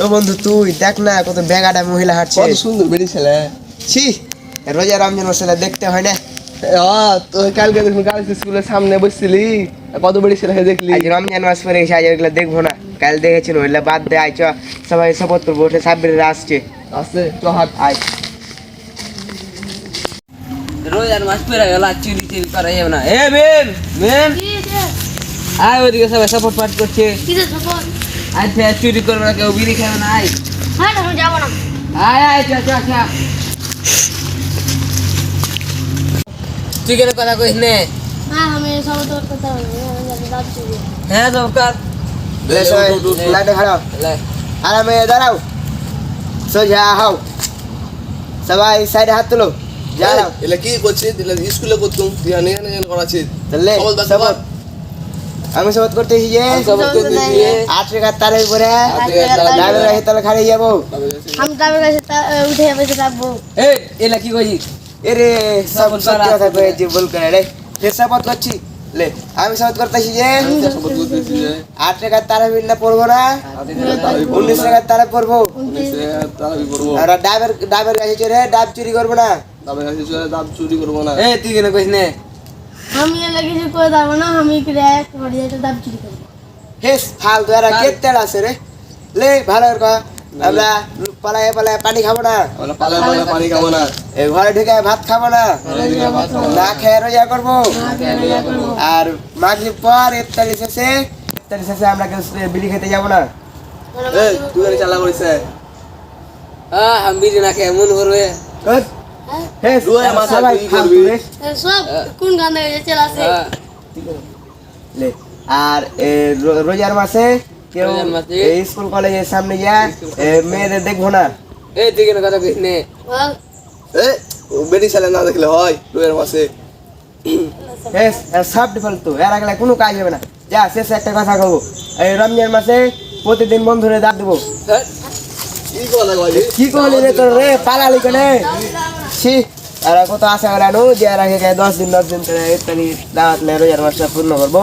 ও বন্ধু তুই দেখ না কত বেগাটা মহিলা হাঁটছে, কত সুন্দর বেরিয়ে ছেলে। ছি রোজা রমজান মশলা দেখতে হয় না। তো কালকে দেখুন গার্লস স্কুলের সামনে বসছিলি, কত বেরিয়ে ছেলে দেখলি। আজ রমজান মাস পরে এসে আজ ওইগুলো দেখবো না, কাল দেখেছিল ওইগুলো বাদ দে। আয় চ সবাই শপথ করবো, ওঠে সাব্বির আসছে। আছে তো হাট আয় রোজার মাস পরে গেল, চুরি চুরি করা যাবে না। এ মেম মেম আয়, ওইদিকে সবাই সাপোর্ট পাঠ করছে। আজ ফের চুরি করবে না, কেউ বিড়ি খাবে না। আয় আয় আয়, চা চা চা। তুই কেন কথা কইস নে? হ্যাঁ দরকার। লাইটে খাড়াও, আরামে দাঁড়াও, সোজা হাও, সবাই সাইডে হাত তুলো, যাও। এলা কি করছিস? এলা স্কুলে করতুম, তুই আনে আনে করাছিস। চলে শপথ। আমি শপথ করতেছি যে শপথ করতেছি যে 8 টাকা তারের উপরে ডাবের গাছে তলে খাড়ে যাবো। আমি ডাবের গাছে উঠে যাবে যাবো। এ এলা কি কইছিস? এরে সব সত্যি কথা কয়েছি, ভুল করে রে। ফের শপথ করছি, লে আমি শপথ করতেছি যে শপথ করতেছি যে 8 টাকার তারা বিলটা পড়বো না, 19 টাকার তারা পড়বো। তারাবি করবো। আর ডাবের গাছে চড়ে ডাব চুরি করবো না। দামের কাছে চলে দাম চুরি করবো না। এ তুই কেন কইস নে? আমি এলা কিছু করে যাবো না, আমি ক্র্যাক করে যেতে দাম চুরি করবো। হেস ফালতু এরা কেটে আছে রে। লে ভালো করে কর, আমরা পালায় পালায় পানি খাবো না, আমরা পালা পালা পানি খাবো না। এই ঘরে ঢুকে ভাত খাবো না, না খেয়ে রোজা করবো। আর মাগরিব পর ইফতারি শেষে আমরা কেউ বিড়ি খেতে যাবো না। এই তুই গাড়ি চালা করিস। আমি বিড়ি না খেয়ে মন করবে। হেস রোজা মাসে সবাই কি ফালতু করবি? রে। সব কোন গান থেকে চলে আসে? লে আর রোজার মাসে কেউ রোজার মাসে এই স্কুল কলেজের সামনে যায় মেয়েদের দেখবো না। এ তুই কেন কথা কইস নে? বল এ বেরিয়ে ছেলে না দেখলে হয় রোজার মাসে। হেস সব ফালতু, এর আগলে কোনো কাজ হবে না। যা শেষে একটা কথা কবো, এই রমজান মাসে প্রতিদিন বন্ধুরে দাঁত দেবো। কি কথা কইলি? কি করলি রে তোর রে, পালালি কেনে? ছি আর কত আশা করানো যে আর আগে 10 দিন করে ইফতারি দাওয়াত লে রোজার মাসটা পূর্ণ করবো।